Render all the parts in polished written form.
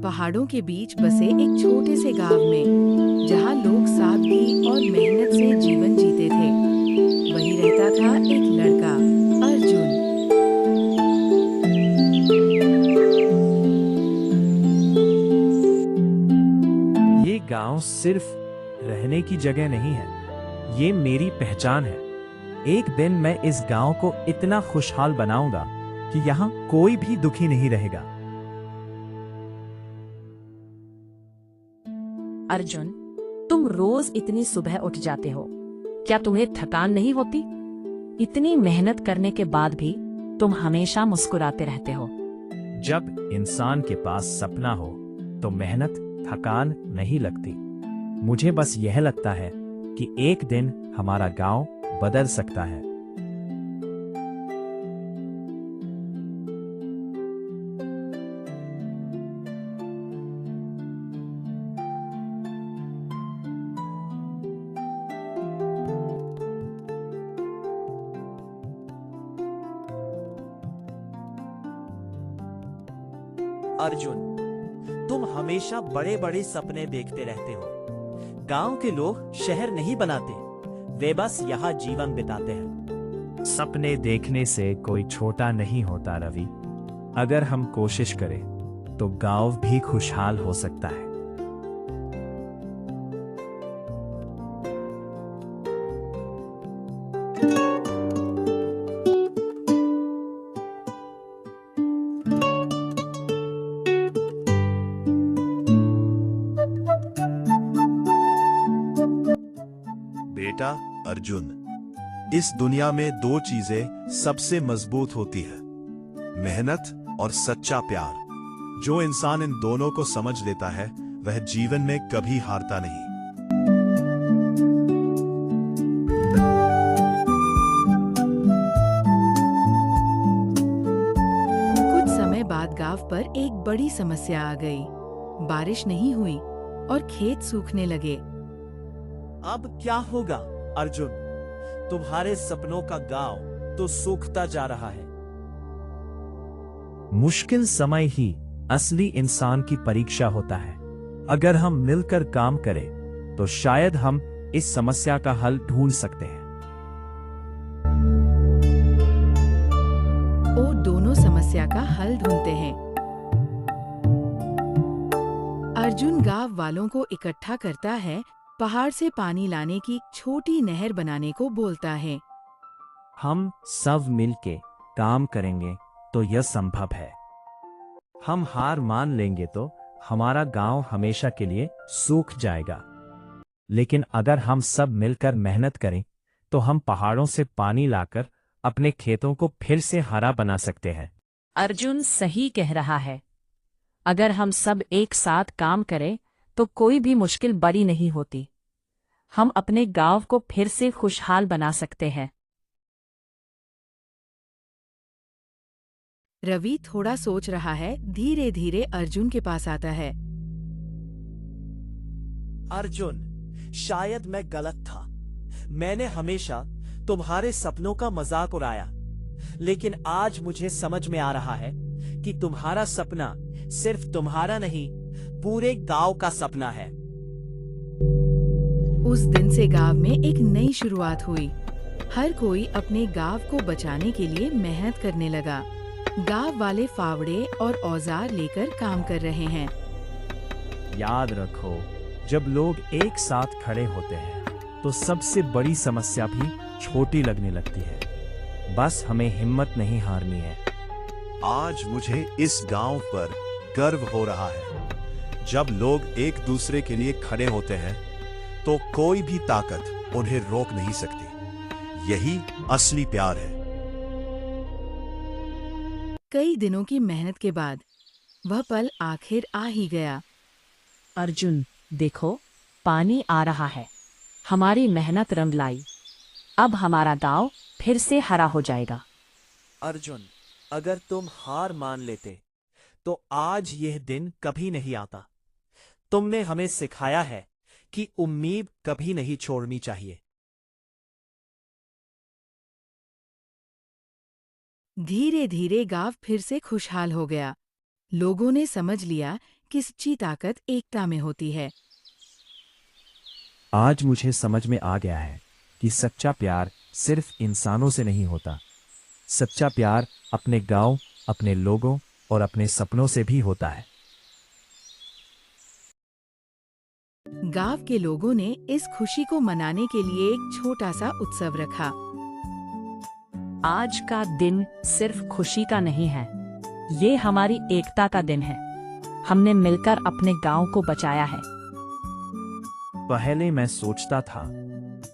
पहाड़ों के बीच बसे एक छोटे से गांव में, जहां लोग सादगी और मेहनत से जीवन जीते थे, वहीं रहता था एक लड़का, अर्जुन। ये गांव सिर्फ रहने की जगह नहीं है, ये मेरी पहचान है। एक दिन मैं इस गांव को इतना खुशहाल बनाऊंगा कि यहाँ कोई भी दुखी नहीं रहेगा। अर्जुन, तुम रोज इतनी सुबह उठ जाते हो, क्या तुम्हें थकान नहीं होती? इतनी मेहनत करने के बाद भी तुम हमेशा मुस्कुराते रहते हो। जब इंसान के पास सपना हो तो मेहनत थकान नहीं लगती। मुझे बस यह लगता है कि एक दिन हमारा गांव बदल सकता है। अर्जुन, तुम हमेशा बड़े बड़े सपने देखते रहते हो। गांव के लोग शहर नहीं बनाते, वे बस यहाँ जीवन बिताते हैं। सपने देखने से कोई छोटा नहीं होता रवि। अगर हम कोशिश करें तो गांव भी खुशहाल हो सकता है। बेटा अर्जुन, इस दुनिया में दो चीजें सबसे मजबूत होती है, मेहनत और सच्चा प्यार। जो इंसान इन दोनों को समझ लेता है वह जीवन में कभी हारता नहीं। कुछ समय बाद गांव पर एक बड़ी समस्या आ गई। बारिश नहीं हुई और खेत सूखने लगे। अब क्या होगा अर्जुन? तुम्हारे सपनों का गांव तो सूखता जा रहा है। मुश्किल समय ही असली इंसान की परीक्षा होता है। अगर हम मिलकर काम करें तो शायद हम इस समस्या का हल ढूंढ सकते हैं। वो दोनों समस्या का हल ढूंढते हैं। अर्जुन गांव वालों को इकट्ठा करता है, पहाड़ से पानी लाने की छोटी नहर बनाने को बोलता है। हम सब मिलके काम करेंगे तो यह संभव है। हम हार मान लेंगे तो हमारा गांव हमेशा के लिए सूख जाएगा। लेकिन अगर हम सब मिलकर मेहनत करें तो हम पहाड़ों से पानी लाकर अपने खेतों को फिर से हरा बना सकते हैं। अर्जुन सही कह रहा है। अगर हम सब एक साथ काम करें तो कोई भी मुश्किल बड़ी नहीं होती। हम अपने गांव को फिर से खुशहाल बना सकते हैं। रवि थोड़ा सोच रहा है, धीरे धीरे अर्जुन के पास आता है। अर्जुन, शायद मैं गलत था। मैंने हमेशा तुम्हारे सपनों का मजाक उड़ाया, लेकिन आज मुझे समझ में आ रहा है कि तुम्हारा सपना सिर्फ तुम्हारा नहीं, पूरे गांव का सपना है। उस दिन से गांव में एक नई शुरुआत हुई। हर कोई अपने गांव को बचाने के लिए मेहनत करने लगा। गांव वाले फावड़े और औजार लेकर काम कर रहे हैं। याद रखो, जब लोग एक साथ खड़े होते हैं तो सबसे बड़ी समस्या भी छोटी लगने लगती है। बस हमें हिम्मत नहीं हारनी है। आज मुझे इस गांव पर गर्व हो रहा है। जब लोग एक दूसरे के लिए खड़े होते हैं तो कोई भी ताकत उन्हें रोक नहीं सकती। यही असली प्यार है। कई दिनों की मेहनत के बाद वह पल आखिर आ ही गया। अर्जुन, देखो, पानी आ रहा है। हमारी मेहनत रंग लाई। अब हमारा गांव फिर से हरा हो जाएगा। अर्जुन, अगर तुम हार मान लेते तो आज यह दिन कभी नहीं आता। तुमने हमें सिखाया है कि उम्मीद कभी नहीं छोड़नी चाहिए। धीरे धीरे गांव फिर से खुशहाल हो गया। लोगों ने समझ लिया कि सच्ची ताकत एकता में होती है। आज मुझे समझ में आ गया है कि सच्चा प्यार सिर्फ इंसानों से नहीं होता। सच्चा प्यार अपने गांव, अपने लोगों और अपने सपनों से भी होता है। गांव के लोगों ने इस खुशी को मनाने के लिए एक छोटा सा उत्सव रखा। आज का दिन सिर्फ खुशी का नहीं है, ये हमारी एकता का दिन है। हमने मिलकर अपने गांव को बचाया है। पहले मैं सोचता था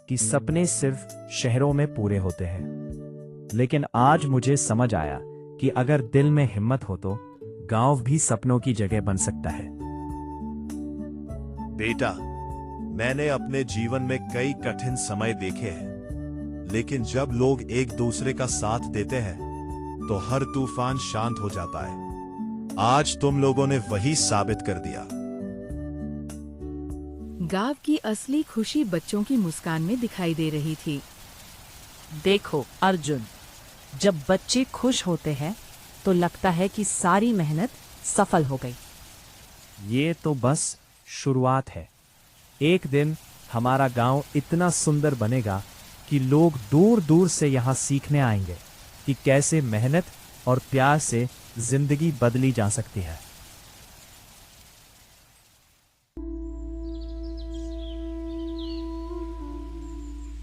कि सपने सिर्फ शहरों में पूरे होते हैं, लेकिन आज मुझे समझ आया कि अगर दिल में हिम्मत हो तो गांव भी सपनों की जगह बन सकता है। बेटा, मैंने अपने जीवन में कई कठिन समय देखे हैं, लेकिन जब लोग एक दूसरे का साथ देते हैं तो हर तूफान शांत हो जाता है। आज तुम लोगों ने वही साबित कर दिया। गांव की असली खुशी बच्चों की मुस्कान में दिखाई दे रही थी। देखो अर्जुन, जब बच्चे खुश होते हैं तो लगता है कि सारी मेहनत सफल हो गई। ये तो बस शुरुआत है। एक दिन हमारा गांव इतना सुंदर बनेगा कि लोग दूर दूर से यहाँ सीखने आएंगे कि कैसे मेहनत और प्यार से जिंदगी बदली जा सकती है।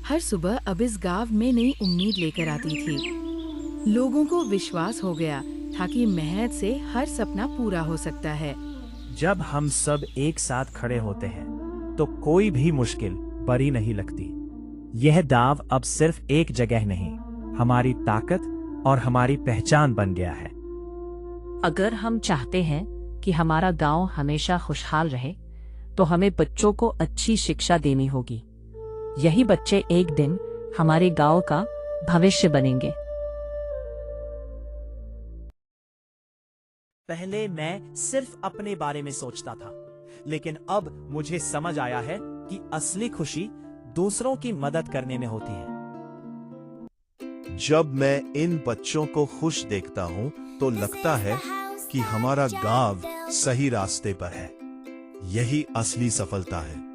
हर सुबह अब इस गांव में नई उम्मीद लेकर आती थी। लोगों को विश्वास हो गया था कि मेहनत से हर सपना पूरा हो सकता है। जब हम सब एक साथ खड़े होते हैं तो कोई भी मुश्किल बड़ी नहीं लगती। यह गांव अब सिर्फ एक जगह नहीं, हमारी ताकत और हमारी पहचान बन गया है। अगर हम चाहते हैं कि हमारा गांव हमेशा खुशहाल रहे तो हमें बच्चों को अच्छी शिक्षा देनी होगी। यही बच्चे एक दिन हमारे गांव का भविष्य बनेंगे। पहले मैं सिर्फ अपने बारे में सोचता था, लेकिन अब मुझे समझ आया है कि असली खुशी दूसरों की मदद करने में होती है। जब मैं इन बच्चों को खुश देखता हूं तो लगता है कि हमारा गांव सही रास्ते पर है। यही असली सफलता है।